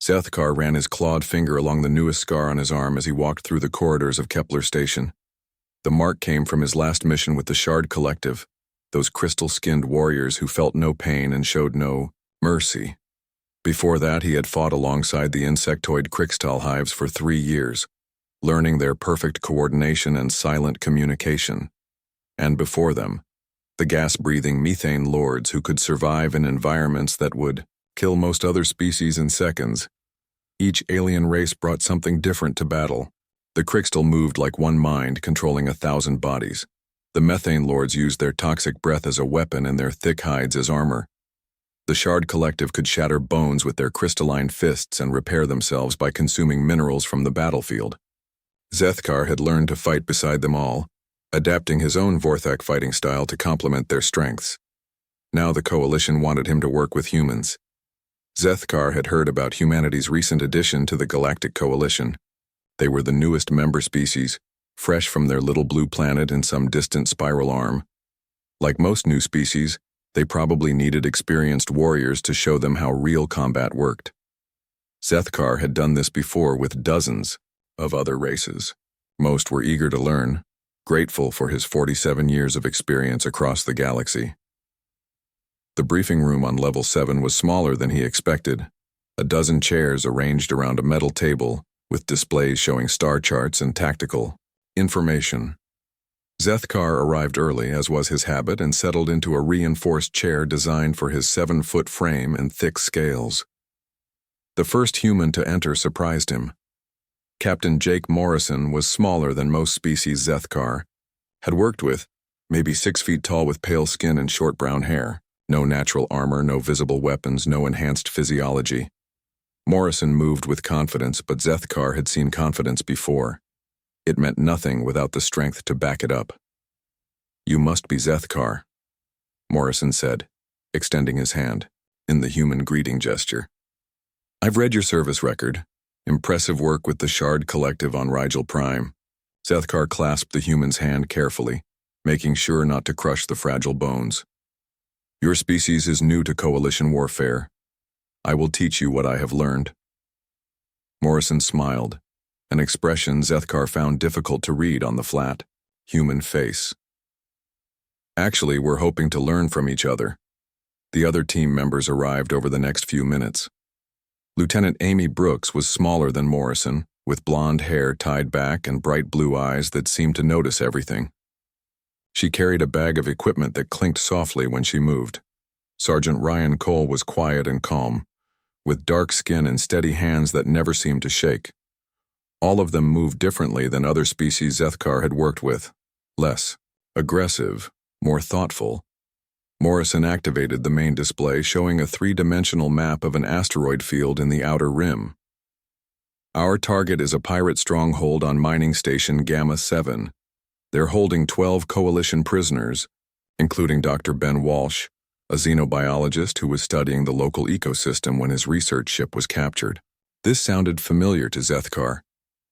Zethkar ran his clawed finger along the newest scar on his arm as he walked through the corridors of Kepler Station. The mark came from his last mission with the Shard Collective, those crystal-skinned warriors who felt no pain and showed no mercy. Before that, he had fought alongside the insectoid Krixtal hives for 3 years, learning their perfect coordination and silent communication. And before them, the gas-breathing methane lords who could survive in environments that would kill most other species in seconds. Each alien race brought something different to battle. The Krixtal moved like one mind, controlling 1,000 bodies. The methane lords used their toxic breath as a weapon and their thick hides as armor. The Shard Collective could shatter bones with their crystalline fists and repair themselves by consuming minerals from the battlefield. Zethkar had learned to fight beside them all, adapting his own Vorthak fighting style to complement their strengths. Now the Coalition wanted him to work with humans. Zethkar had heard about humanity's recent addition to the Galactic Coalition. They were the newest member species, fresh from their little blue planet in some distant spiral arm. Like most new species, they probably needed experienced warriors to show them how real combat worked. Zethkar had done this before with dozens of other races. Most were eager to learn, grateful for his 47 years of experience across the galaxy. The briefing room on level 7 was smaller than he expected, a dozen chairs arranged around a metal table with displays showing star charts and tactical information. Zethkar arrived early, as was his habit, and settled into a reinforced chair designed for his 7-foot frame and thick scales. The first human to enter surprised him. Captain Jake Morrison was smaller than most species Zethkar had worked with, maybe 6 feet tall with pale skin and short brown hair. No natural armor, no visible weapons, no enhanced physiology. Morrison moved with confidence, but Zethkar had seen confidence before. It meant nothing without the strength to back it up. "You must be Zethkar," Morrison said, extending his hand, in the human greeting gesture. "I've read your service record. Impressive work with the Shard Collective on Rigel Prime." Zethkar clasped the human's hand carefully, making sure not to crush the fragile bones. "Your species is new to coalition warfare. I will teach you what I have learned." Morrison smiled, an expression Zethkar found difficult to read on the flat, human face. "Actually, we're hoping to learn from each other." The other team members arrived over the next few minutes. Lieutenant Amy Brooks was smaller than Morrison, with blonde hair tied back and bright blue eyes that seemed to notice everything. She carried a bag of equipment that clinked softly when she moved. Sergeant Ryan Cole was quiet and calm, with dark skin and steady hands that never seemed to shake. All of them moved differently than other species Zethkar had worked with. Less aggressive, more thoughtful. Morrison activated the main display, showing a 3-dimensional map of an asteroid field in the outer rim. "Our target is a pirate stronghold on mining station Gamma 7. They're holding 12 Coalition prisoners, including Dr. Ben Walsh, a xenobiologist who was studying the local ecosystem when his research ship was captured." This sounded familiar to Zethkar.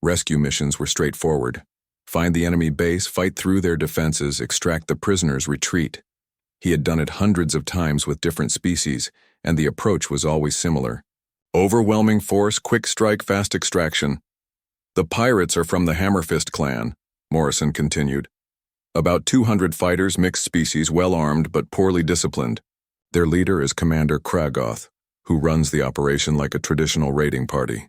Rescue missions were straightforward. Find the enemy base, fight through their defenses, extract the prisoners, retreat. He had done it hundreds of times with different species, and the approach was always similar. "Overwhelming force, quick strike, fast extraction. The pirates are from the Hammerfist clan," Morrison continued. "About 200 fighters, mixed species, well-armed but poorly disciplined. Their leader is Commander Kragoth, who runs the operation like a traditional raiding party."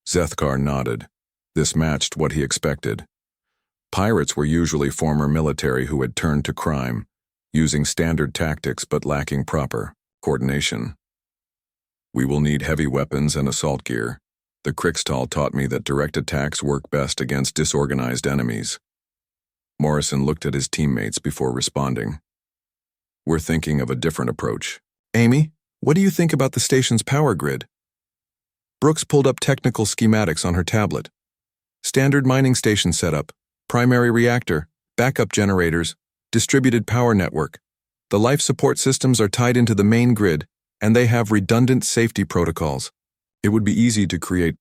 Zethkar nodded. This matched what he expected. Pirates were usually former military who had turned to crime, using standard tactics but lacking proper coordination. "We will need heavy weapons and assault gear. The Krixtal taught me that direct attacks work best against disorganized enemies." Morrison looked at his teammates before responding. "We're thinking of a different approach." "Amy, what do you think about the station's power grid?" Brooks pulled up technical schematics on her tablet. "Standard mining station setup, primary reactor, backup generators, distributed power network. The life support systems are tied into the main grid, and they have redundant safety protocols. It would be easy to create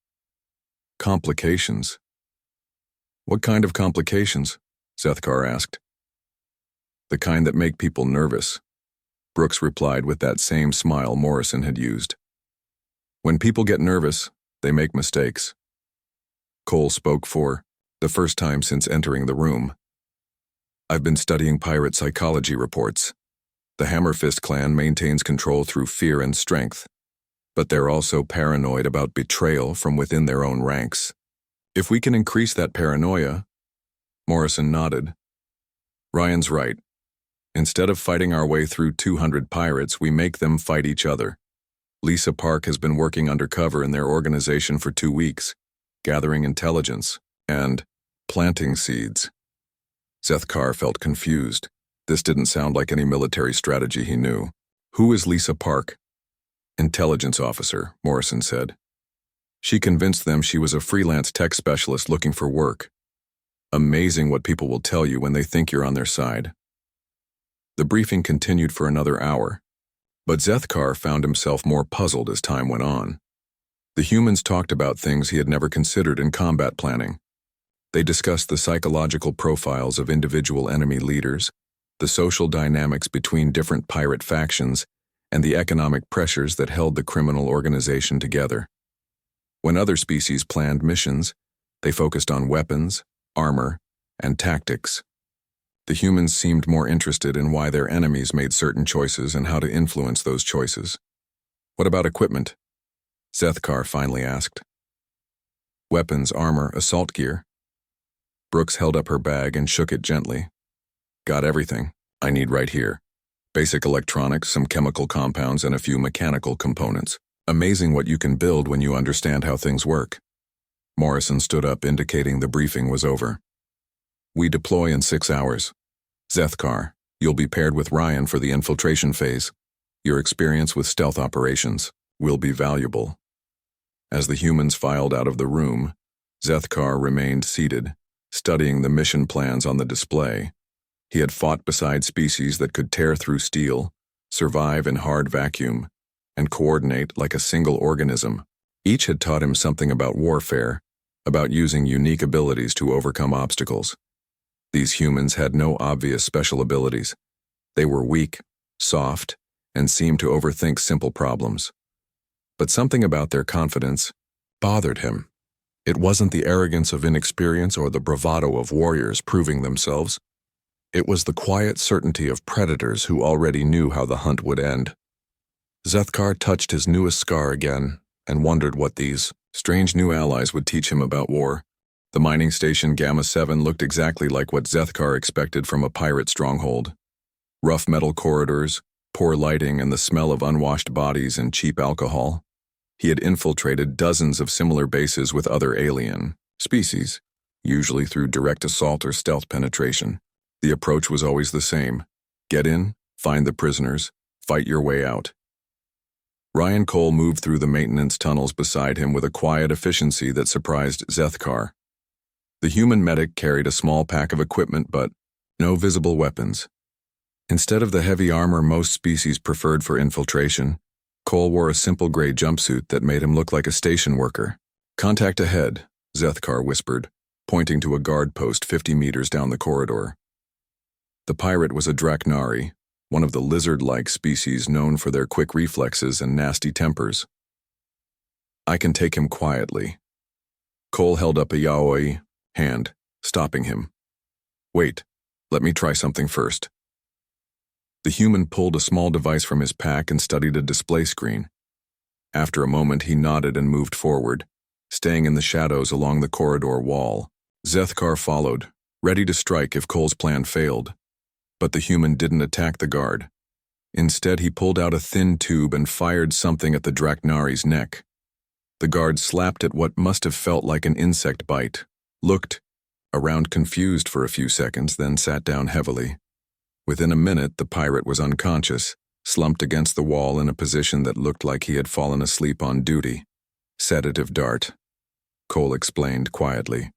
complications." "What kind of complications?" Zethkar asked. "The kind that make people nervous," Brooks replied with that same smile Morrison had used. When people get nervous, they make mistakes. Cole spoke for the first time since entering the room. I've been studying pirate psychology reports. The Hammerfist clan maintains control through fear and strength, but they're also paranoid about betrayal from within their own ranks. If we can increase that paranoia, Morrison nodded. Ryan's right. Instead of fighting our way through 200 pirates, we make them fight each other. Lisa Park has been working undercover in their organization for 2 weeks, gathering intelligence and planting seeds. Zethkar felt confused. This didn't sound like any military strategy he knew. Who is Lisa Park? Intelligence officer, Morrison said. She convinced them she was a freelance tech specialist looking for work. Amazing what people will tell you when they think you're on their side. The briefing continued for another hour, but Zethkar found himself more puzzled as time went on. The humans talked about things he had never considered in combat planning. They discussed the psychological profiles of individual enemy leaders, the social dynamics between different pirate factions, and the economic pressures that held the criminal organization together. When other species planned missions, they focused on weapons, armor, and tactics. The humans seemed more interested in why their enemies made certain choices and how to influence those choices. What about equipment? Zethkar finally asked. Weapons, armor, assault gear. Brooks held up her bag and shook it gently. Got everything I need right here. Basic electronics, some chemical compounds, and a few mechanical components. Amazing what you can build when you understand how things work. Morrison stood up, indicating the briefing was over. We deploy in 6 hours. Zethkar, you'll be paired with Ryan for the infiltration phase. Your experience with stealth operations will be valuable. As the humans filed out of the room, Zethkar remained seated, studying the mission plans on the display. He had fought beside species that could tear through steel, survive in hard vacuum, and coordinate like a single organism. Each had taught him something about warfare, about using unique abilities to overcome obstacles. These humans had no obvious special abilities. They were weak, soft, and seemed to overthink simple problems. But something about their confidence bothered him. It wasn't the arrogance of inexperience or the bravado of warriors proving themselves. It was the quiet certainty of predators who already knew how the hunt would end. Zethkar touched his newest scar again and wondered what these strange new allies would teach him about war. The mining station Gamma 7 looked exactly like what Zethkar expected from a pirate stronghold. Rough metal corridors, poor lighting, and the smell of unwashed bodies and cheap alcohol. He had infiltrated dozens of similar bases with other alien species, usually through direct assault or stealth penetration. The approach was always the same. Get in, find the prisoners, fight your way out. Ryan Cole moved through the maintenance tunnels beside him with a quiet efficiency that surprised Zethkar. The human medic carried a small pack of equipment but no visible weapons. Instead of the heavy armor most species preferred for infiltration, Cole wore a simple gray jumpsuit that made him look like a station worker. Contact ahead, Zethkar whispered, pointing to a guard post 50 meters down the corridor. The pirate was a Draknari, one of the lizard-like species known for their quick reflexes and nasty tempers. I can take him quietly. Cole held up a yaoi hand, stopping him. Wait, let me try something first. The human pulled a small device from his pack and studied a display screen. After a moment, he nodded and moved forward, staying in the shadows along the corridor wall. Zethkar followed, ready to strike if Cole's plan failed. But the human didn't attack the guard. Instead, he pulled out a thin tube and fired something at the Draknari's neck. The guard slapped at what must have felt like an insect bite, looked around confused for a few seconds, then sat down heavily. Within a minute, the pirate was unconscious, slumped against the wall in a position that looked like he had fallen asleep on duty. Sedative dart, Cole explained quietly.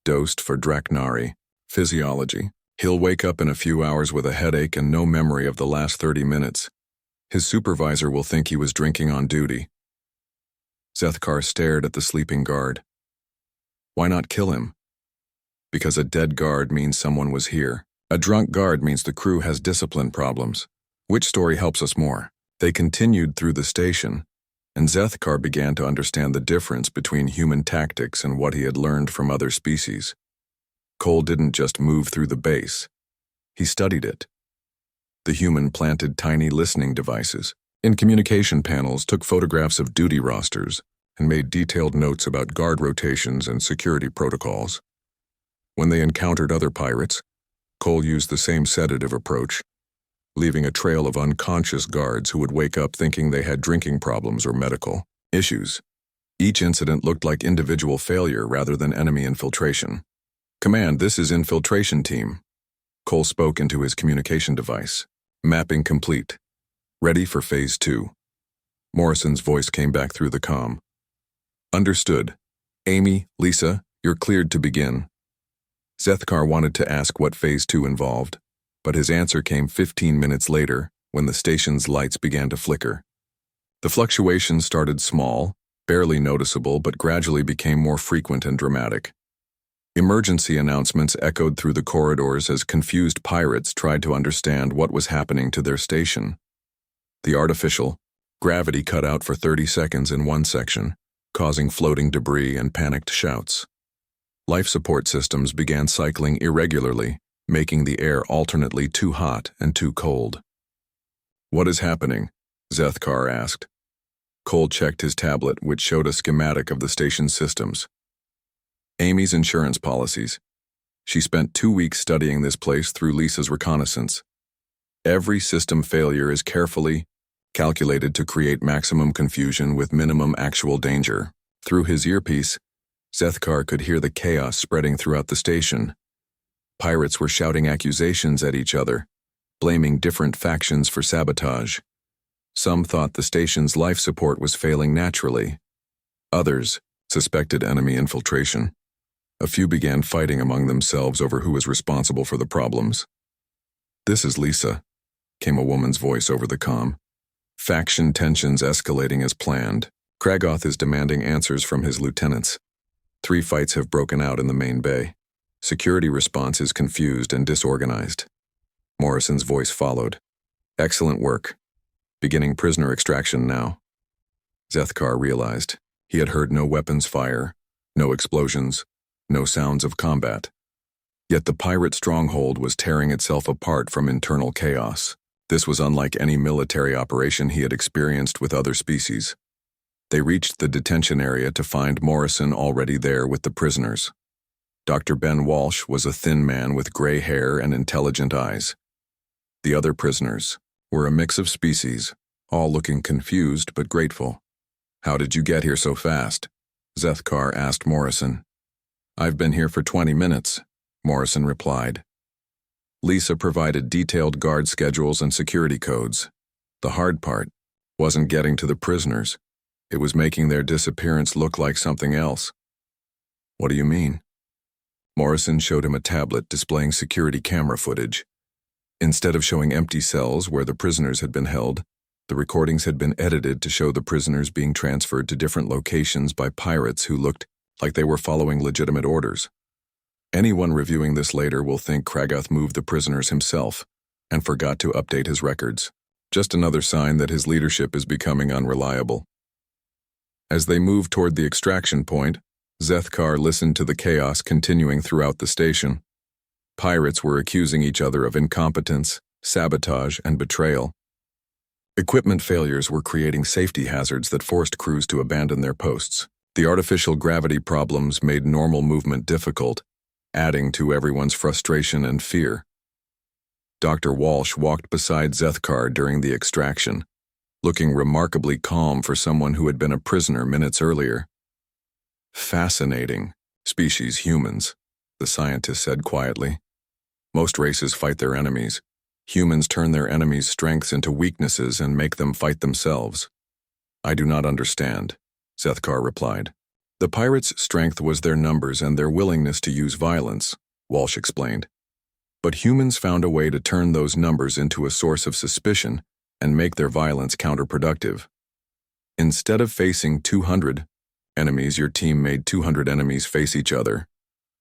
Dosed for Draknari. Physiology. He'll wake up in a few hours with a headache and no memory of the last 30 minutes. His supervisor will think he was drinking on duty. Zethkar stared at the sleeping guard. Why not kill him? Because a dead guard means someone was here. A drunk guard means the crew has discipline problems. Which story helps us more? They continued through the station. and Zethkar began to understand the difference between human tactics and what he had learned from other species. Cole didn't just move through the base. He studied it. The human planted tiny listening devices in communication panels, took photographs of duty rosters, and made detailed notes about guard rotations and security protocols. When they encountered other pirates, Cole used the same sedative approach, leaving a trail of unconscious guards who would wake up thinking they had drinking problems or medical issues. Each incident looked like individual failure rather than enemy infiltration. "Command, this is infiltration team." Cole spoke into his communication device. "Mapping complete. Ready for Phase 2. Morrison's voice came back through the comm. "Understood. Amy, Lisa, you're cleared to begin." Zethkar wanted to ask what Phase 2 involved, but his answer came 15 minutes later when the station's lights began to flicker. The fluctuations started small, barely noticeable, but gradually became more frequent and dramatic. Emergency announcements echoed through the corridors as confused pirates tried to understand what was happening to their station. The artificial gravity cut out for 30 seconds in one section, causing floating debris and panicked shouts. Life support systems began cycling irregularly, making the air alternately too hot and too cold. "What is happening?" Zethkar asked. Cole checked his tablet, which showed a schematic of the station's systems. Amy's insurance policies. She spent 2 weeks studying this place through Lisa's reconnaissance. Every system failure is carefully calculated to create maximum confusion with minimum actual danger. Through his earpiece, Zethkar could hear the chaos spreading throughout the station. Pirates were shouting accusations at each other, blaming different factions for sabotage. Some thought the station's life support was failing naturally. Others suspected enemy infiltration. A few began fighting among themselves over who was responsible for the problems. "This is Lisa," came a woman's voice over the comm. "Faction tensions escalating as planned. Kragoth is demanding answers from his lieutenants. 3 fights have broken out in the main bay. Security response is confused and disorganized." Morrison's voice followed. "Excellent work. Beginning prisoner extraction now." Zethkar realized he had heard no weapons fire, no explosions, no sounds of combat. Yet the pirate stronghold was tearing itself apart from internal chaos. This was unlike any military operation he had experienced with other species. They reached the detention area to find Morrison already there with the prisoners. Dr. Ben Walsh was a thin man with gray hair and intelligent eyes. The other prisoners were a mix of species, all looking confused but grateful. "How did you get here so fast?" Zethkar asked Morrison. "I've been here for 20 minutes, Morrison replied. Lisa provided detailed guard schedules and security codes. The hard part wasn't getting to the prisoners. It was making their disappearance look like something else. "What do you mean?" Morrison showed him a tablet displaying security camera footage. Instead of showing empty cells where the prisoners had been held, the recordings had been edited to show the prisoners being transferred to different locations by pirates who looked like they were following legitimate orders. Anyone reviewing this later will think Kragoth moved the prisoners himself and forgot to update his records. Just another sign that his leadership is becoming unreliable. As they moved toward the extraction point, Zethkar listened to the chaos continuing throughout the station. Pirates were accusing each other of incompetence, sabotage, and betrayal. Equipment failures were creating safety hazards that forced crews to abandon their posts. The artificial gravity problems made normal movement difficult, adding to everyone's frustration and fear. Dr. Walsh walked beside Zethkar during the extraction, looking remarkably calm for someone who had been a prisoner minutes earlier. "Fascinating species, humans," the scientist said quietly. "Most races fight their enemies. Humans turn their enemies' strengths into weaknesses and make them fight themselves." "I do not understand," Zethkar replied. "The pirates' strength was their numbers and their willingness to use violence," Walsh explained. "But humans found a way to turn those numbers into a source of suspicion and make their violence counterproductive. Instead of facing 200 enemies, your team made 200 enemies face each other."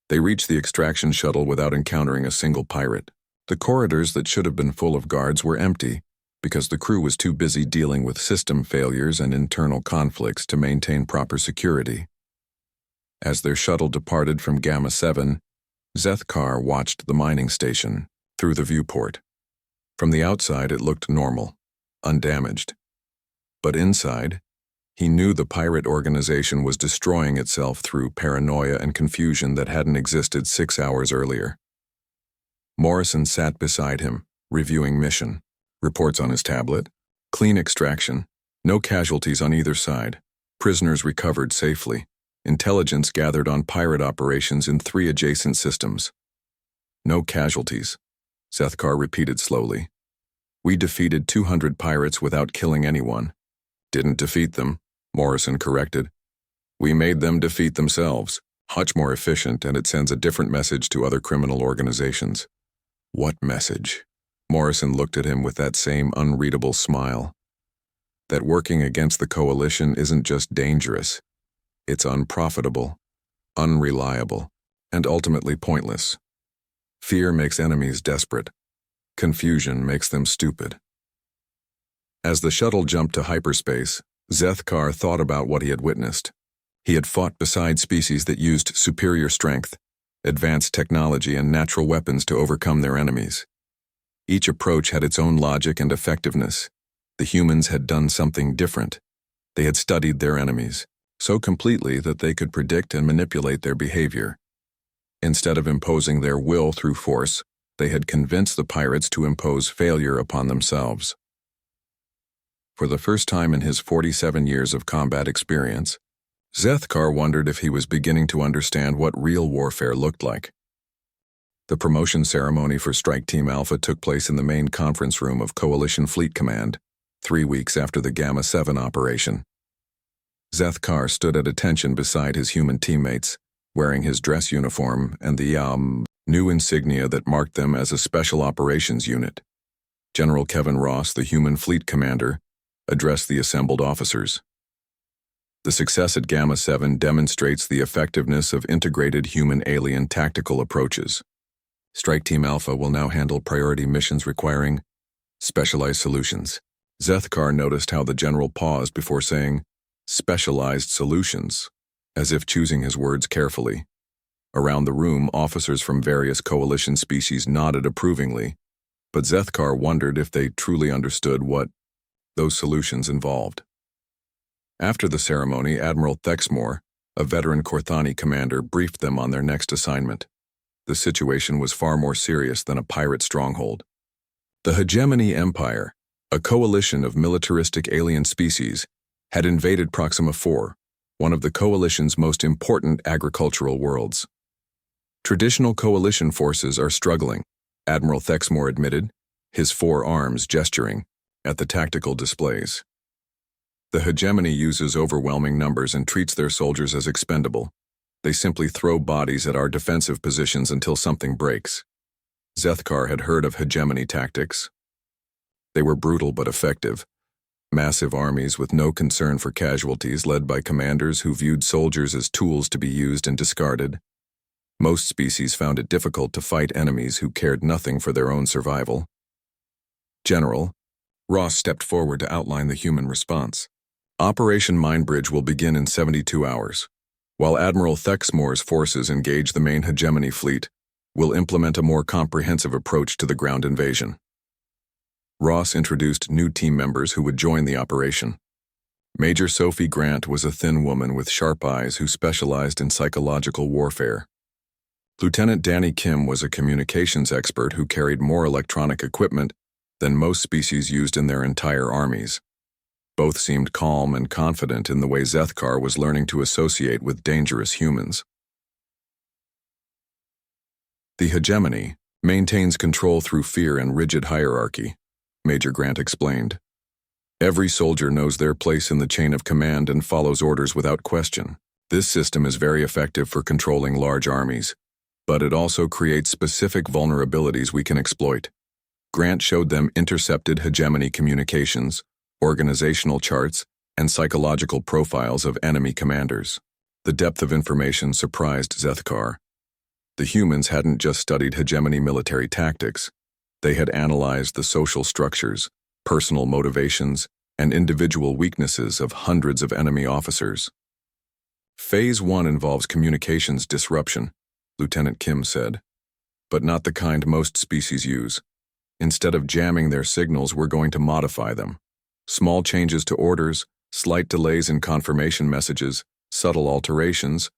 They reached the extraction shuttle without encountering a single pirate. The corridors that should have been full of guards were empty, because the crew was too busy dealing with system failures and internal conflicts to maintain proper security. As their shuttle departed from Gamma 7, Zethkar watched the mining station through the viewport. From the outside, it looked normal, undamaged. But inside, he knew the pirate organization was destroying itself through paranoia and confusion that hadn't existed 6 hours earlier. Morrison sat beside him, reviewing mission. Reports on his tablet. Clean extraction. No casualties on either side. Prisoners recovered safely. Intelligence gathered on pirate operations in 3 adjacent systems. No casualties, Zethkar repeated slowly. We defeated 200 pirates without killing anyone. Didn't defeat them, Morrison corrected. We made them defeat themselves. Much more efficient, and it sends a different message to other criminal organizations. What message? Morrison looked at him with that same unreadable smile. That working against the coalition isn't just dangerous. It's unprofitable, unreliable, and ultimately pointless. Fear makes enemies desperate. Confusion makes them stupid. As the shuttle jumped to hyperspace, Zethkar thought about what he had witnessed. He had fought beside species that used superior strength, advanced technology, and natural weapons to overcome their enemies. Each approach had its own logic and effectiveness. The humans had done something different. They had studied their enemies so completely that they could predict and manipulate their behavior. Instead of imposing their will through force, they had convinced the pirates to impose failure upon themselves. For the first time in his 47 years of combat experience, Zethkar wondered if he was beginning to understand what real warfare looked like. The promotion ceremony for Strike Team Alpha took place in the main conference room of Coalition Fleet Command, 3 weeks after the Gamma 7 operation. Zethkar stood at attention beside his human teammates, wearing his dress uniform and the new insignia that marked them as a Special Operations Unit. General Kevin Ross, the human fleet commander, addressed the assembled officers. The success at Gamma 7 demonstrates the effectiveness of integrated human-alien tactical approaches. Strike Team Alpha will now handle priority missions requiring specialized solutions. Zethkar noticed how the general paused before saying, specialized solutions, as if choosing his words carefully. Around the room, officers from various coalition species nodded approvingly, but Zethkar wondered if they truly understood what those solutions involved. After the ceremony, Admiral Thexmore, a veteran Korthani commander, briefed them on their next assignment. The situation was far more serious than a pirate stronghold. The Hegemony Empire, a coalition of militaristic alien species, had invaded Proxima 4, one of the coalition's most important agricultural worlds. Traditional coalition forces are struggling, Admiral Thexmore admitted, his 4 arms gesturing at the tactical displays. The Hegemony uses overwhelming numbers and treats their soldiers as expendable. They simply throw bodies at our defensive positions until something breaks. Zethkar had heard of Hegemony tactics. They were brutal but effective. Massive armies with no concern for casualties led by commanders who viewed soldiers as tools to be used and discarded. Most species found it difficult to fight enemies who cared nothing for their own survival. General, Ross stepped forward to outline the human response. Operation Mindbridge will begin in 72 hours. While Admiral Thexmore's forces engage the main Hegemony fleet, we'll implement a more comprehensive approach to the ground invasion. Ross introduced new team members who would join the operation. Major Sophie Grant was a thin woman with sharp eyes who specialized in psychological warfare. Lieutenant Danny Kim was a communications expert who carried more electronic equipment than most species used in their entire armies. Both seemed calm and confident in the way Zethkar was learning to associate with dangerous humans. The Hegemony maintains control through fear and rigid hierarchy, Major Grant explained. Every soldier knows their place in the chain of command and follows orders without question. This system is very effective for controlling large armies, but it also creates specific vulnerabilities we can exploit. Grant showed them intercepted Hegemony communications, organizational charts, and psychological profiles of enemy commanders. The depth of information surprised Zethkar. The humans hadn't just studied Hegemony military tactics. They had analyzed the social structures, personal motivations, and individual weaknesses of hundreds of enemy officers. Phase 1 involves communications disruption, Lieutenant Kim said, but not the kind most species use. Instead of jamming their signals, we're going to modify them. Small changes to orders, slight delays in confirmation messages, subtle alterations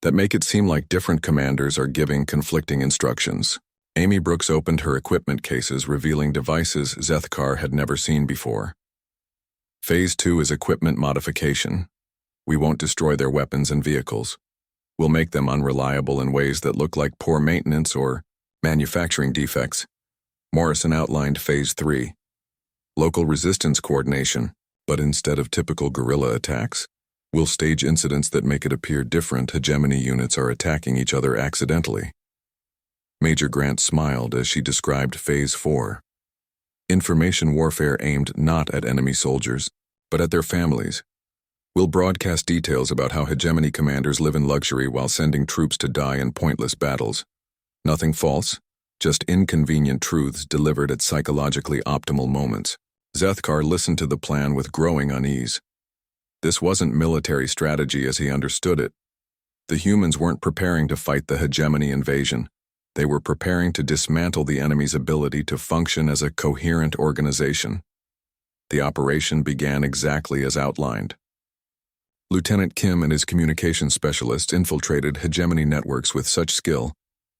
that make it seem like different commanders are giving conflicting instructions. Amy Brooks opened her equipment cases, revealing devices Zethkar had never seen before. Phase 2 is equipment modification. We won't destroy their weapons and vehicles. We'll make them unreliable in ways that look like poor maintenance or manufacturing defects. Morrison outlined Phase 3. Local resistance coordination, but instead of typical guerrilla attacks, we'll stage incidents that make it appear different hegemony units are attacking each other accidentally. Major Grant smiled as she described Phase 4. Information warfare aimed not at enemy soldiers, but at their families. We'll broadcast details about how hegemony commanders live in luxury while sending troops to die in pointless battles. Nothing false, just inconvenient truths delivered at psychologically optimal moments. Zethkar listened to the plan with growing unease. This wasn't military strategy as he understood it. The humans weren't preparing to fight the hegemony invasion. They were preparing to dismantle the enemy's ability to function as a coherent organization. The operation began exactly as outlined. Lieutenant Kim and his communications specialists infiltrated hegemony networks with such skill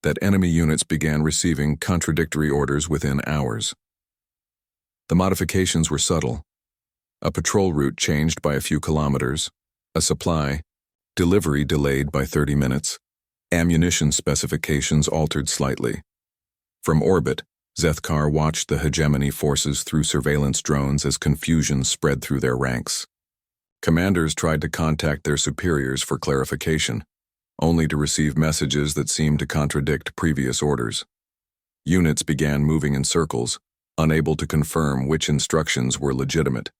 that enemy units began receiving contradictory orders within hours. The modifications were subtle. A patrol route changed by a few kilometers, a supply, delivery delayed by 30 minutes, ammunition specifications altered slightly. From orbit, Zethkar watched the hegemony forces through surveillance drones as confusion spread through their ranks. Commanders tried to contact their superiors for clarification, only to receive messages that seemed to contradict previous orders. Units began moving in circles, unable to confirm which instructions were legitimate.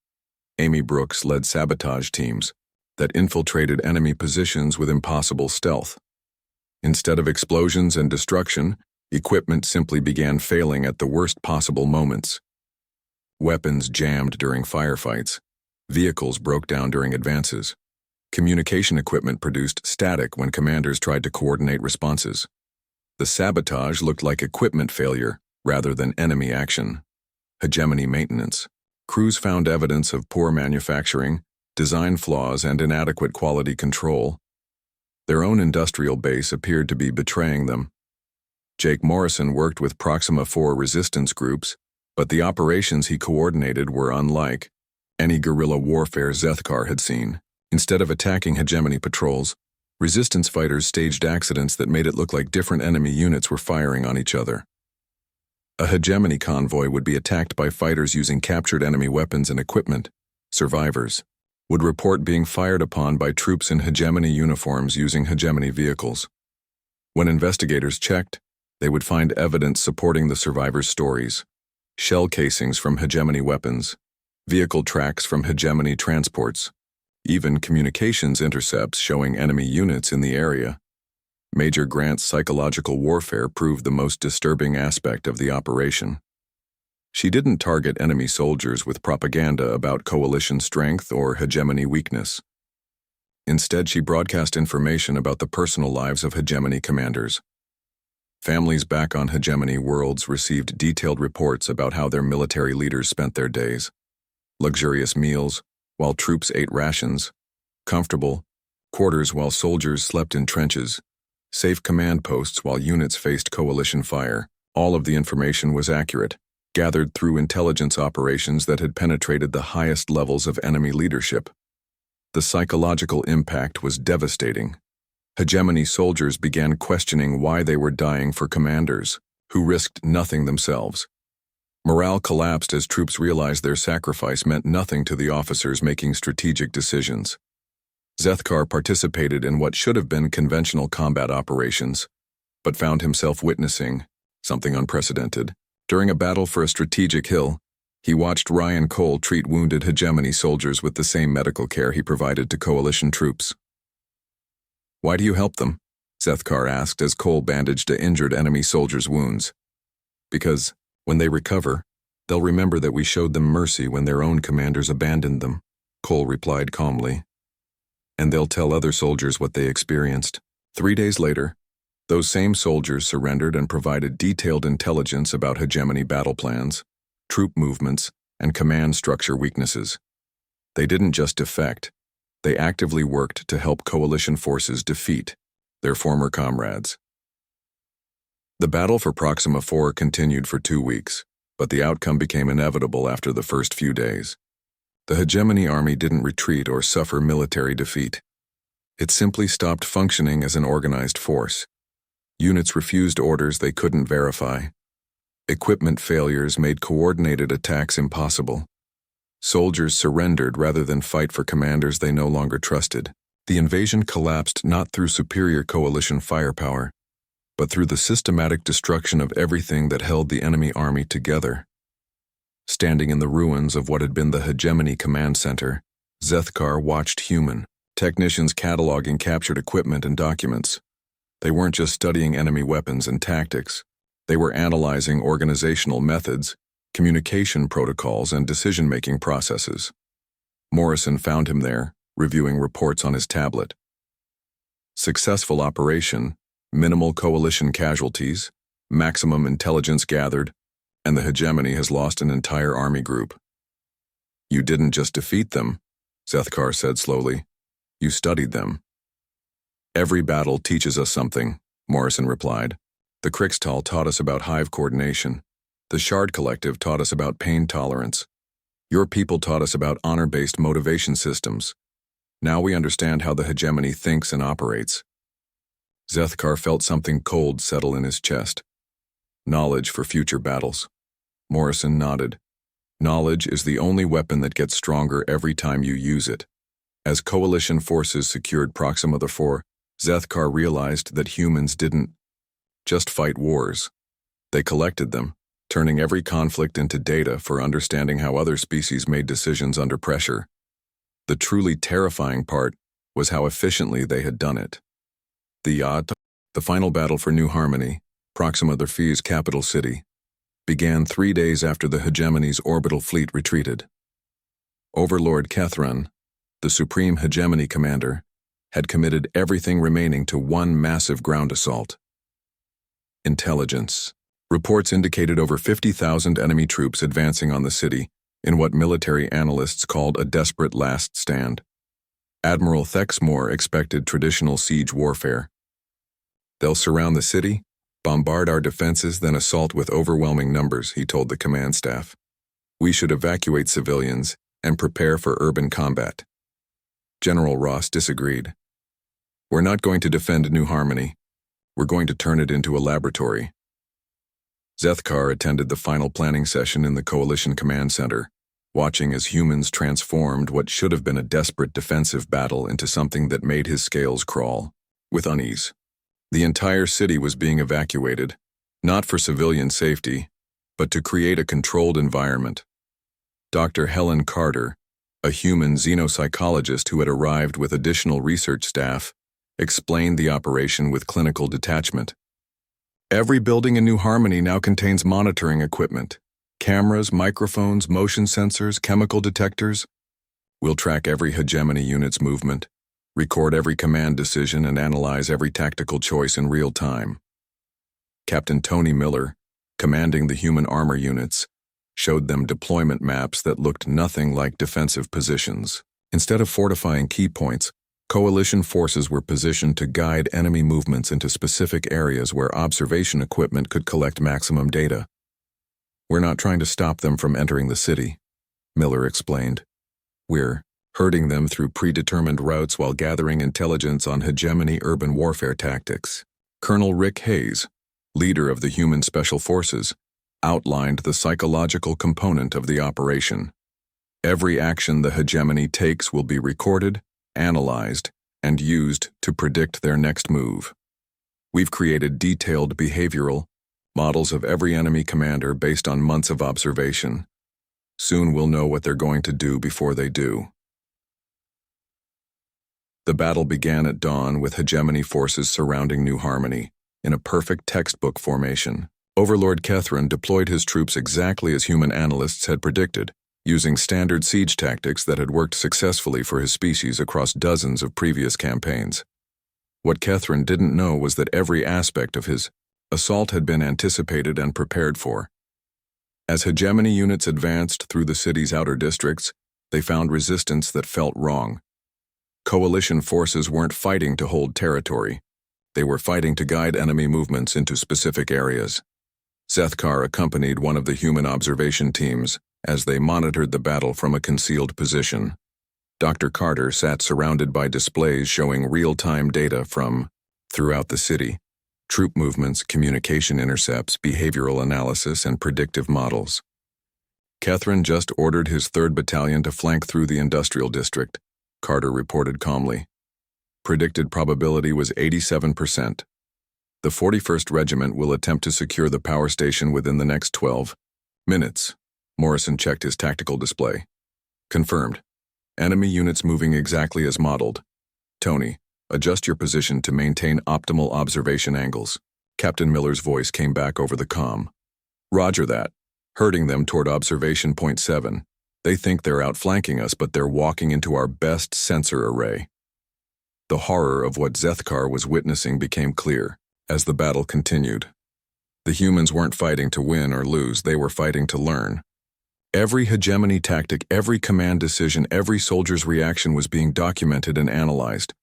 Amy Brooks led sabotage teams that infiltrated enemy positions with impossible stealth. Instead of explosions and destruction, equipment simply began failing at the worst possible moments. Weapons jammed during firefights. Vehicles broke down during advances. Communication equipment produced static when commanders tried to coordinate responses. The sabotage looked like equipment failure rather than enemy action. Hegemony maintenance. Crews found evidence of poor manufacturing, design flaws, and inadequate quality control. Their own industrial base appeared to be betraying them. Jake Morrison worked with Proxima 4 resistance groups, but the operations he coordinated were unlike any guerrilla warfare Zethkar had seen. Instead of attacking hegemony patrols, resistance fighters staged accidents that made it look like different enemy units were firing on each other. A hegemony convoy would be attacked by fighters using captured enemy weapons and equipment. Survivors would report being fired upon by troops in hegemony uniforms using hegemony vehicles. When investigators checked, they would find evidence supporting the survivors' stories. Shell casings from hegemony weapons, vehicle tracks from hegemony transports, even communications intercepts showing enemy units in the area. Major Grant's psychological warfare proved the most disturbing aspect of the operation. She didn't target enemy soldiers with propaganda about coalition strength or hegemony weakness. Instead, she broadcast information about the personal lives of hegemony commanders. Families back on hegemony worlds received detailed reports about how their military leaders spent their days. Luxurious meals, while troops ate rations. Comfortable quarters while soldiers slept in trenches. Safe command posts while units faced coalition fire. All of the information was accurate, gathered through intelligence operations that had penetrated the highest levels of enemy leadership. The psychological impact was devastating. Hegemony soldiers began questioning why they were dying for commanders who risked nothing themselves. Morale collapsed as troops realized their sacrifice meant nothing to the officers making strategic decisions. Zethkar participated in what should have been conventional combat operations, but found himself witnessing something unprecedented. During a battle for a strategic hill, he watched Ryan Cole treat wounded hegemony soldiers with the same medical care he provided to coalition troops. "Why do you help them?" Zethkar asked as Cole bandaged an injured enemy soldier's wounds. "Because when they recover, They'll remember that we showed them mercy when their own commanders abandoned them, Cole replied calmly. And they'll tell other soldiers what they experienced. 3 days later, those same soldiers surrendered and provided detailed intelligence about hegemony battle plans, troop movements, and command structure weaknesses. They didn't just defect, they actively worked to help coalition forces defeat their former comrades. The battle for Proxima 4 continued for 2 weeks, but the outcome became inevitable after the first few days. The hegemony army didn't retreat or suffer military defeat. It simply stopped functioning as an organized force. Units refused orders they couldn't verify. Equipment failures made coordinated attacks impossible. Soldiers surrendered rather than fight for commanders they no longer trusted. The invasion collapsed not through superior coalition firepower, but through the systematic destruction of everything that held the enemy army together. Standing in the ruins of what had been the hegemony command center, Zethkar watched human technicians cataloging captured equipment and documents. They weren't just studying enemy weapons and tactics. They were analyzing organizational methods, communication protocols, and decision-making processes. Morrison found him there, reviewing reports on his tablet. Successful operation, minimal coalition casualties, maximum intelligence gathered, and the hegemony has lost an entire army group. You didn't just defeat them, Zethkar said slowly. You studied them. Every battle teaches us something, Morrison replied. The Krixtal taught us about hive coordination. The Shard Collective taught us about pain tolerance. Your people taught us about honor-based motivation systems. Now we understand how the hegemony thinks and operates. Zethkar felt something cold settle in his chest. Knowledge for future battles. Morrison nodded. Knowledge is the only weapon that gets stronger every time you use it. As coalition forces secured Proxima 4, Zethkar realized that humans didn't just fight wars. They collected them, turning every conflict into data for understanding how other species made decisions under pressure. The truly terrifying part was how efficiently they had done it. The final battle for New Harmony, Proxima 4's capital city, began 3 days after the hegemony's orbital fleet retreated. Overlord Kethran, the supreme hegemony commander, had committed everything remaining to one massive ground assault. Intelligence. Reports indicated over 50,000 enemy troops advancing on the city in what military analysts called a desperate last stand. Admiral Thexmore expected traditional siege warfare. They'll surround the city, bombard our defenses, then assault with overwhelming numbers, he told the command staff. We should evacuate civilians and prepare for urban combat. General Ross disagreed. We're not going to defend New Harmony. We're going to turn it into a laboratory. Zethkar attended the final planning session in the Coalition Command Center, watching as humans transformed what should have been a desperate defensive battle into something that made his scales crawl with unease. The entire city was being evacuated, not for civilian safety, but to create a controlled environment. Dr. Helen Carter, a human xenopsychologist who had arrived with additional research staff, explained the operation with clinical detachment. Every building in New Harmony now contains monitoring equipment. Cameras, microphones, motion sensors, chemical detectors. We'll track every hegemony unit's movement, record every command decision, and analyze every tactical choice in real time. Captain Tony Miller, commanding the human armor units, showed them deployment maps that looked nothing like defensive positions. Instead of fortifying key points, coalition forces were positioned to guide enemy movements into specific areas where observation equipment could collect maximum data. We're not trying to stop them from entering the city, Miller explained. We're herding them through predetermined routes while gathering intelligence on hegemony urban warfare tactics. Colonel Rick Hayes, leader of the Human Special Forces, outlined the psychological component of the operation. Every action the hegemony takes will be recorded, analyzed, and used to predict their next move. We've created detailed behavioral models of every enemy commander based on months of observation. Soon we'll know what they're going to do before they do. The battle began at dawn with hegemony forces surrounding New Harmony in a perfect textbook formation. Overlord Kethran deployed his troops exactly as human analysts had predicted, using standard siege tactics that had worked successfully for his species across dozens of previous campaigns. What Kethran didn't know was that every aspect of his assault had been anticipated and prepared for. As hegemony units advanced through the city's outer districts, they found resistance that felt wrong. Coalition forces weren't fighting to hold territory. They were fighting to guide enemy movements into specific areas. Zethkar accompanied one of the human observation teams as they monitored the battle from a concealed position. Dr. Carter sat surrounded by displays showing real-time data from throughout the city, troop movements, communication intercepts, behavioral analysis, and predictive models. Kethran just ordered his 3rd Battalion to flank through the industrial district, Carter reported calmly. Predicted probability was 87%. The 41st Regiment will attempt to secure the power station within the next 12 minutes. Morrison checked his tactical display. Confirmed. Enemy units moving exactly as modeled. Tony, adjust your position to maintain optimal observation angles. Captain Miller's voice came back over the comm. Roger that. Herding them toward observation point 7. They think they're outflanking us, but they're walking into our best sensor array. The horror of what Zethkar was witnessing became clear as the battle continued. The humans weren't fighting to win or lose, they were fighting to learn. Every hegemony tactic, every command decision, every soldier's reaction was being documented and analyzed.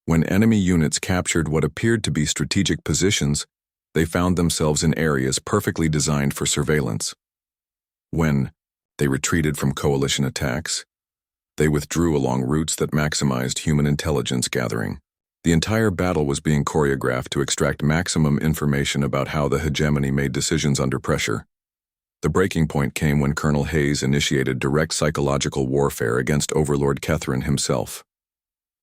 When enemy units captured what appeared to be strategic positions, they found themselves in areas perfectly designed for surveillance. When they retreated from coalition attacks, they withdrew along routes that maximized human intelligence gathering. The entire battle was being choreographed to extract maximum information about how the hegemony made decisions under pressure. The breaking point came when Colonel Hayes initiated direct psychological warfare against Overlord Kethran himself.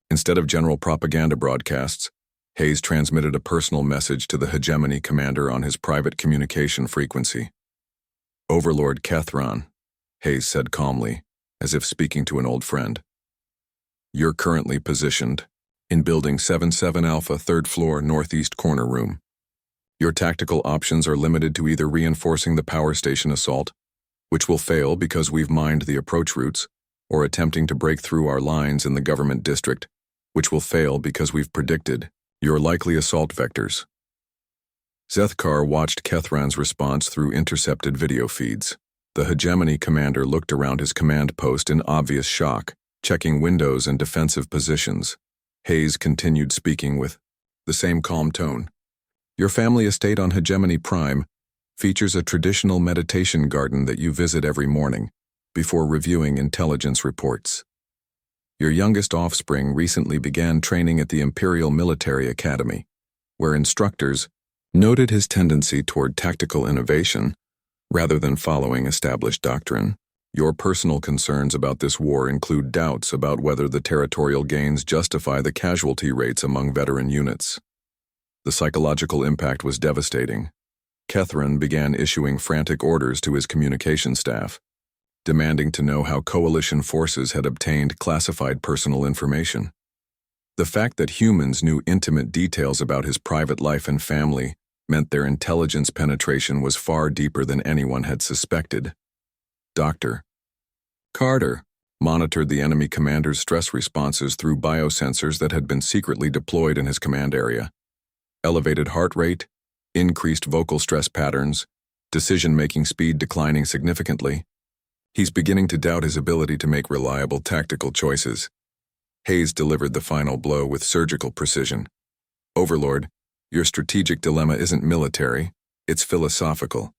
Instead of general propaganda broadcasts, Hayes transmitted a personal message to the hegemony commander on his private communication frequency. Overlord Kethran, Hayes said calmly, as if speaking to an old friend. You're currently positioned in Building 77 Alpha, 3rd floor, northeast corner room. Your tactical options are limited to either reinforcing the power station assault, which will fail because we've mined the approach routes, or attempting to break through our lines in the government district, which will fail because we've predicted your likely assault vectors. Zethkar watched Kethran's response through intercepted video feeds. The hegemony commander looked around his command post in obvious shock, checking windows and defensive positions. Hayes continued speaking with the same calm tone. Your family estate on Hegemony Prime features a traditional meditation garden that you visit every morning before reviewing intelligence reports. Your youngest offspring recently began training at the Imperial Military Academy, where instructors noted his tendency toward tactical innovation rather than following established doctrine. Your personal concerns about this war include doubts about whether the territorial gains justify the casualty rates among veteran units. The psychological impact was devastating. Kethran began issuing frantic orders to his communication staff, demanding to know how coalition forces had obtained classified personal information. The fact that humans knew intimate details about his private life and family meant their intelligence penetration was far deeper than anyone had suspected. Dr. Carter monitored the enemy commander's stress responses through biosensors that had been secretly deployed in his command area. Elevated heart rate, increased vocal stress patterns, decision-making speed declining significantly. He's beginning to doubt his ability to make reliable tactical choices. Hayes delivered the final blow with surgical precision. Overlord, your strategic dilemma isn't military, it's philosophical.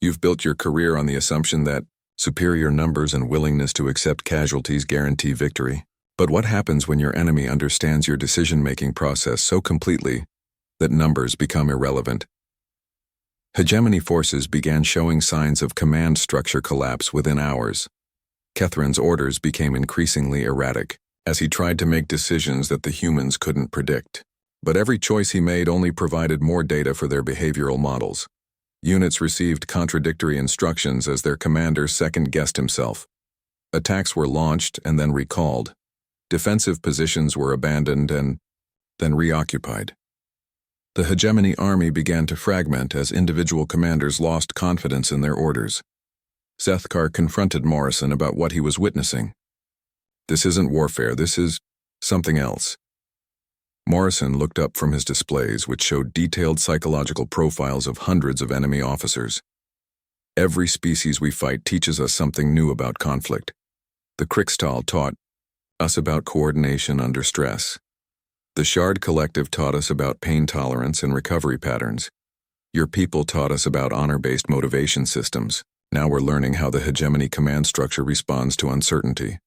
You've built your career on the assumption that superior numbers and willingness to accept casualties guarantee victory. But what happens when your enemy understands your decision-making process so completely that numbers become irrelevant? Hegemony forces began showing signs of command structure collapse within hours. Kethran's orders became increasingly erratic as he tried to make decisions that the humans couldn't predict. But every choice he made only provided more data for their behavioral models. Units received contradictory instructions as their commander second-guessed himself. Attacks were launched and then recalled. Defensive positions were abandoned and then reoccupied. The hegemony army began to fragment as individual commanders lost confidence in their orders. Zethkar confronted Morrison about what he was witnessing. "This isn't warfare, this is something else." Morrison looked up from his displays, which showed detailed psychological profiles of hundreds of enemy officers. "Every species we fight teaches us something new about conflict. The Krikstal taught us about coordination under stress. The Shard Collective taught us about pain tolerance and recovery patterns. Your people taught us about honor-based motivation systems. Now we're learning how the hegemony command structure responds to uncertainty.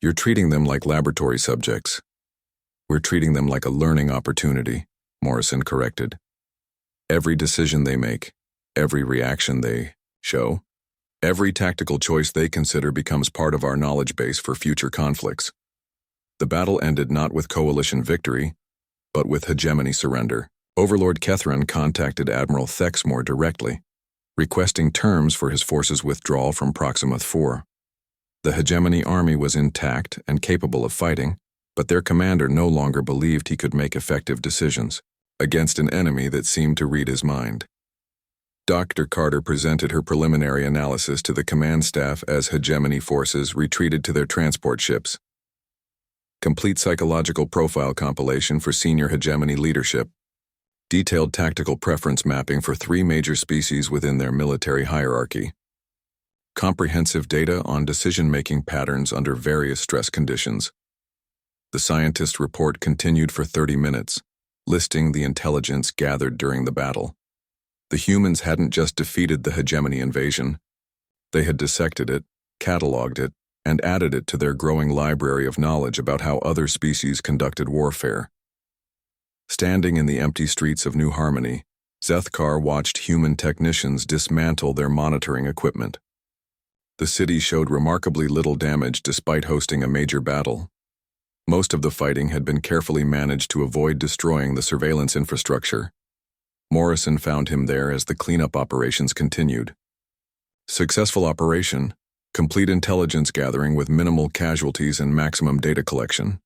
You're treating them like laboratory subjects." "We're treating them like a learning opportunity," Morrison corrected. "Every decision they make, every reaction they show, every tactical choice they consider becomes part of our knowledge base for future conflicts." The battle ended not with coalition victory, but with hegemony surrender. Overlord Kethran contacted Admiral Thexmore directly, requesting terms for his forces' withdrawal from Proxima 4. The hegemony army was intact and capable of fighting, but their commander no longer believed he could make effective decisions against an enemy that seemed to read his mind. Dr. Carter presented her preliminary analysis to the command staff as hegemony forces retreated to their transport ships. Complete psychological profile compilation for senior hegemony leadership. Detailed tactical preference mapping for 3 major species within their military hierarchy. Comprehensive data on decision-making patterns under various stress conditions. The scientist report continued for 30 minutes, listing the intelligence gathered during the battle. The humans hadn't just defeated the hegemony invasion. They had dissected it, cataloged it, and added it to their growing library of knowledge about how other species conducted warfare. Standing in the empty streets of New Harmony, Zethkar watched human technicians dismantle their monitoring equipment. The city showed remarkably little damage despite hosting a major battle. Most of the fighting had been carefully managed to avoid destroying the surveillance infrastructure. Morrison found him there as the cleanup operations continued. Successful operation, complete intelligence gathering with minimal casualties and maximum data collection.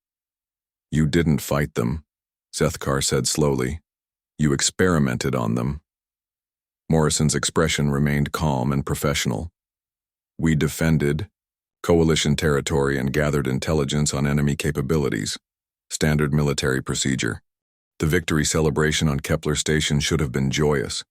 "You didn't fight them," Zethkar said slowly. "You experimented on them." Morrison's expression remained calm and professional. "We defended coalition territory and gathered intelligence on enemy capabilities. Standard military procedure." The victory celebration on Kepler Station should have been joyous.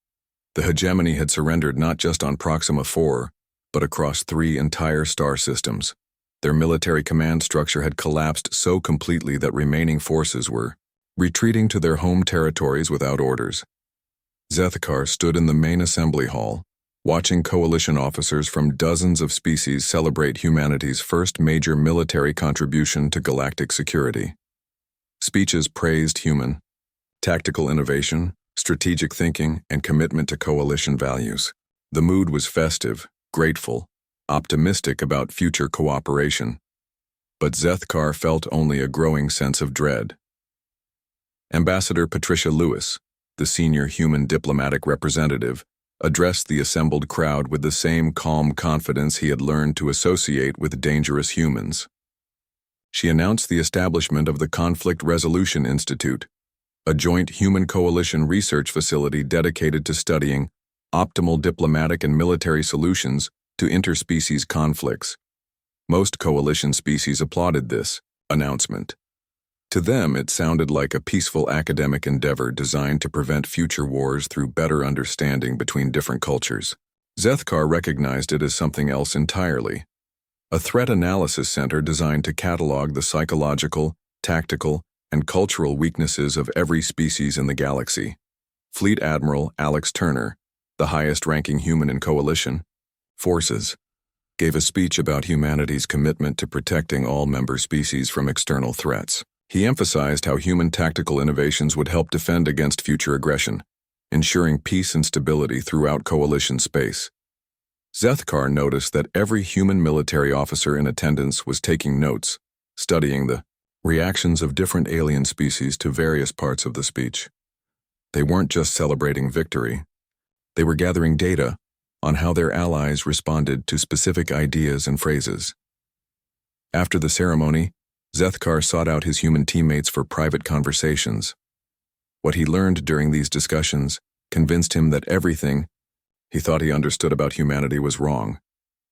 The hegemony had surrendered not just on Proxima 4, but across 3 entire star systems. Their military command structure had collapsed so completely that remaining forces were retreating to their home territories without orders. Zethkar stood in the main assembly hall, watching coalition officers from dozens of species celebrate humanity's first major military contribution to galactic security. Speeches praised human, tactical innovation, strategic thinking, and commitment to coalition values. The mood was festive, grateful, optimistic about future cooperation. But Zethkar felt only a growing sense of dread. Ambassador Patricia Lewis, the senior human diplomatic representative, addressed the assembled crowd with the same calm confidence he had learned to associate with dangerous humans. She announced the establishment of the Conflict Resolution Institute, a joint human coalition research facility dedicated to studying optimal diplomatic and military solutions to interspecies conflicts. Most coalition species applauded this announcement. To them, it sounded like a peaceful academic endeavor designed to prevent future wars through better understanding between different cultures. Zethkar recognized it as something else entirely. A threat analysis center designed to catalog the psychological, tactical, and cultural weaknesses of every species in the galaxy. Fleet Admiral Alex Turner, the highest-ranking human in coalition forces, gave a speech about humanity's commitment to protecting all member species from external threats. He emphasized how human tactical innovations would help defend against future aggression, ensuring peace and stability throughout coalition space. Zethkar noticed that every human military officer in attendance was taking notes, studying the reactions of different alien species to various parts of the speech. They weren't just celebrating victory. They were gathering data on how their allies responded to specific ideas and phrases. After the ceremony, Zethkar sought out his human teammates for private conversations. What he learned during these discussions convinced him that everything he thought he understood about humanity was wrong.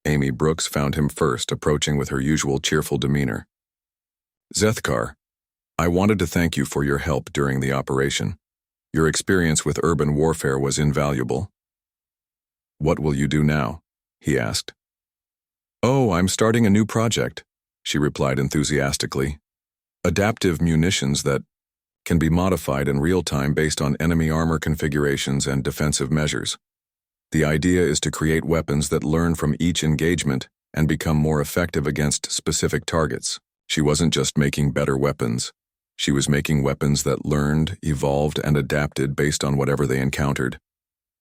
Amy Brooks found him first, approaching with her usual cheerful demeanor. Zethkar, I wanted to thank you for your help during the operation. Your experience with urban warfare was invaluable. What will you do now? He asked. Oh, I'm starting a new project, she replied enthusiastically. Adaptive munitions that can be modified in real time based on enemy armor configurations and defensive measures. The idea is to create weapons that learn from each engagement and become more effective against specific targets. She wasn't just making better weapons. She was making weapons that learned, evolved, and adapted based on whatever they encountered.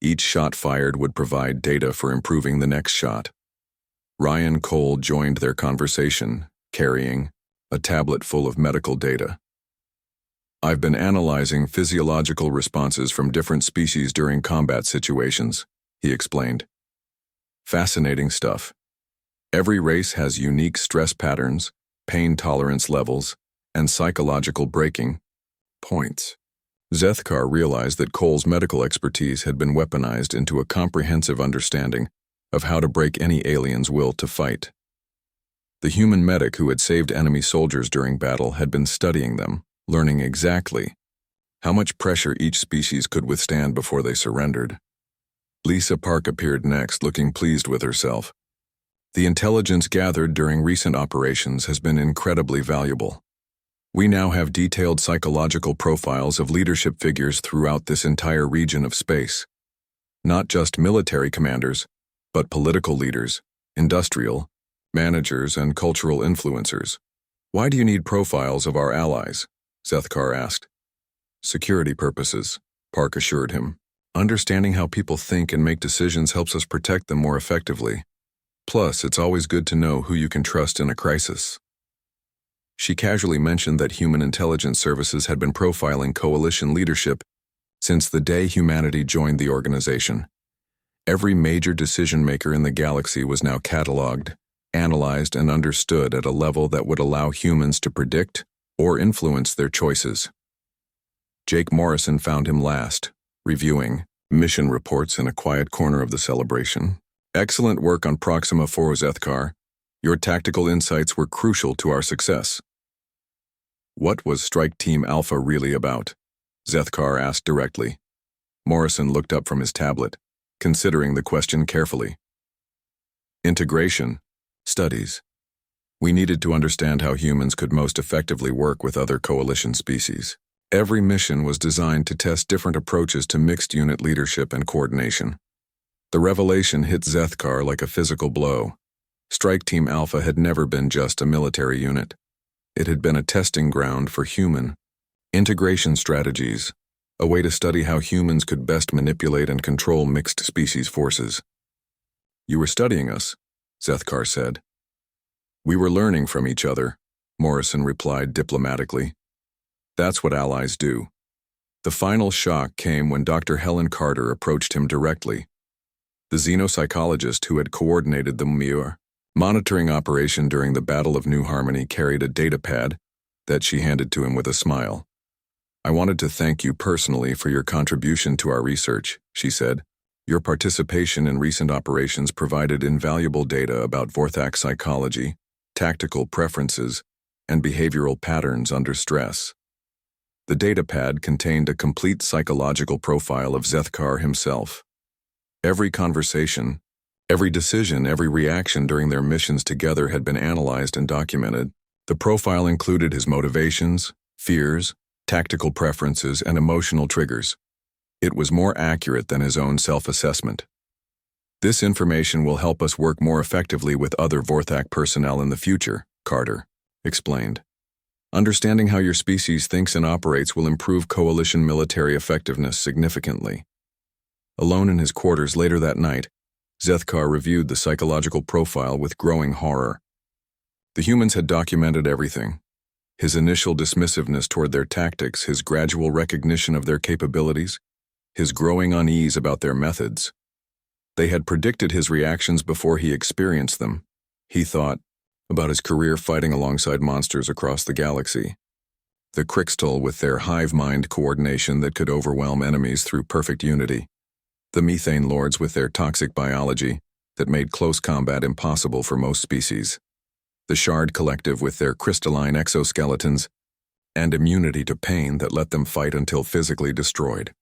Each shot fired would provide data for improving the next shot. Ryan Cole joined their conversation, carrying a tablet full of medical data. I've been analyzing physiological responses from different species during combat situations, he explained. Fascinating stuff. Every race has unique stress patterns, pain tolerance levels, and psychological breaking points. Zethkar realized that Cole's medical expertise had been weaponized into a comprehensive understanding of how to break any alien's will to fight. The human medic who had saved enemy soldiers during battle had been studying them, learning exactly how much pressure each species could withstand before they surrendered. Lisa Park appeared next, looking pleased with herself. The intelligence gathered during recent operations has been incredibly valuable. We now have detailed psychological profiles of leadership figures throughout this entire region of space. Not just military commanders, but political leaders, industrial, managers, and cultural influencers. Why do you need profiles of our allies? Zethkar asked. Security purposes, Park assured him. Understanding how people think and make decisions helps us protect them more effectively. Plus, it's always good to know who you can trust in a crisis. She casually mentioned that Human Intelligence Services had been profiling coalition leadership since the day humanity joined the organization. Every major decision-maker in the galaxy was now cataloged, analyzed, and understood at a level that would allow humans to predict or influence their choices. Jake Morrison found him last, reviewing mission reports in a quiet corner of the celebration. Excellent work on Proxima 4, Zethkar. Your tactical insights were crucial to our success. What was Strike Team Alpha really about? Zethkar asked directly. Morrison looked up from his tablet, considering the question carefully. Integration. Studies. We needed to understand how humans could most effectively work with other coalition species. Every mission was designed to test different approaches to mixed unit leadership and coordination. The revelation hit Zethkar like a physical blow. Strike Team Alpha had never been just a military unit. It had been a testing ground for human integration strategies, a way to study how humans could best manipulate and control mixed species forces. You were studying us, Zethkar said. We were learning from each other, Morrison replied diplomatically. That's what allies do. The final shock came when Dr. Helen Carter approached him directly. The xenopsychologist who had coordinated the Muir monitoring operation during the Battle of New Harmony carried a datapad that she handed to him with a smile. I wanted to thank you personally for your contribution to our research, she said. Your participation in recent operations provided invaluable data about Vorthak psychology, tactical preferences, and behavioral patterns under stress. The datapad contained a complete psychological profile of Zethkar himself. Every conversation, every decision, every reaction during their missions together had been analyzed and documented. The profile included his motivations, fears, tactical preferences, and emotional triggers. It was more accurate than his own self-assessment. This information will help us work more effectively with other Vorthak personnel in the future, Carter explained. Understanding how your species thinks and operates will improve coalition military effectiveness significantly. Alone in his quarters later that night, Zethkar reviewed the psychological profile with growing horror. The humans had documented everything. His initial dismissiveness toward their tactics, his gradual recognition of their capabilities, his growing unease about their methods. They had predicted his reactions before he experienced them. He thought about his career fighting alongside monsters across the galaxy. The Crixtal with their hive mind coordination that could overwhelm enemies through perfect unity. The Methane Lords with their toxic biology that made close combat impossible for most species. The Shard Collective with their crystalline exoskeletons and immunity to pain that let them fight until physically destroyed.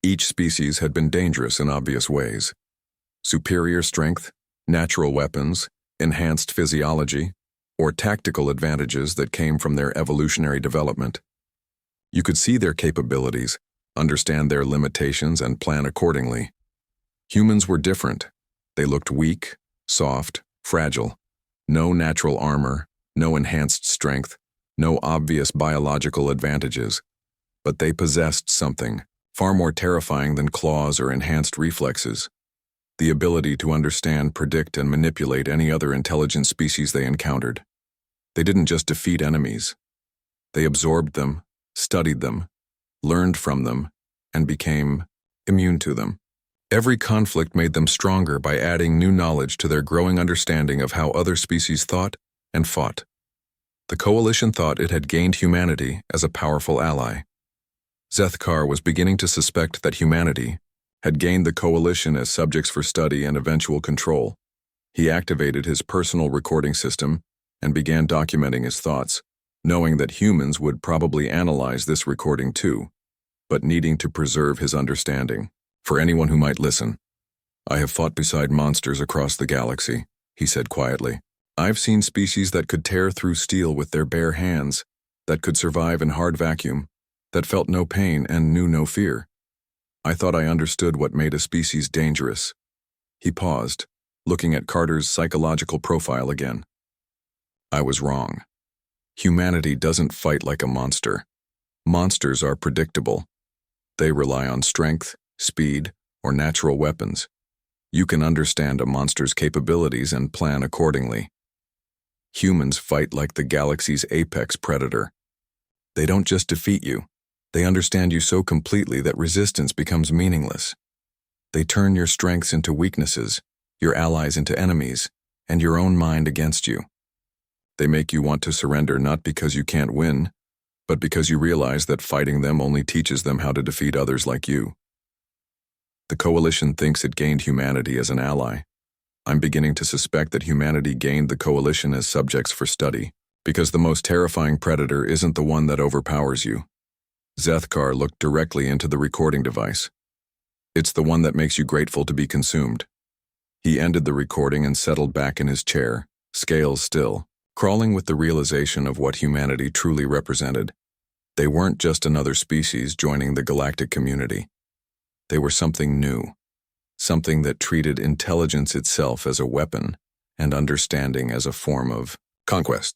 Each species had been dangerous in obvious ways. Superior strength, natural weapons, enhanced physiology, or tactical advantages that came from their evolutionary development. You could see their capabilities, understand their limitations, and plan accordingly. Humans were different. They looked weak, soft, fragile. No natural armor, no enhanced strength, no obvious biological advantages. But they possessed something far more terrifying than claws or enhanced reflexes. The ability to understand, predict, and manipulate any other intelligent species they encountered. They didn't just defeat enemies. They absorbed them, studied them, learned from them, and became immune to them. Every conflict made them stronger by adding new knowledge to their growing understanding of how other species thought and fought. The Coalition thought it had gained humanity as a powerful ally. Zethkar was beginning to suspect that humanity had gained the Coalition as subjects for study and eventual control. He activated his personal recording system and began documenting his thoughts, knowing that humans would probably analyze this recording too, but needing to preserve his understanding. For anyone who might listen, I have fought beside monsters across the galaxy, he said quietly. I've seen species that could tear through steel with their bare hands, that could survive in hard vacuum, that felt no pain and knew no fear. I thought I understood what made a species dangerous. He paused, looking at Carter's psychological profile again. I was wrong. Humanity doesn't fight like a monster. Monsters are predictable. They rely on strength, speed, or natural weapons. You can understand a monster's capabilities and plan accordingly. Humans fight like the galaxy's apex predator. They don't just defeat you. They understand you so completely that resistance becomes meaningless. They turn your strengths into weaknesses, your allies into enemies, and your own mind against you. They make you want to surrender not because you can't win, but because you realize that fighting them only teaches them how to defeat others like you. The Coalition thinks it gained humanity as an ally. I'm beginning to suspect that humanity gained the Coalition as subjects for study, because the most terrifying predator isn't the one that overpowers you. Zethkar looked directly into the recording device. It's the one that makes you grateful to be consumed. He ended the recording and settled back in his chair, scales still, crawling with the realization of what humanity truly represented. They weren't just another species joining the galactic community. They were something new, something that treated intelligence itself as a weapon and understanding as a form of conquest.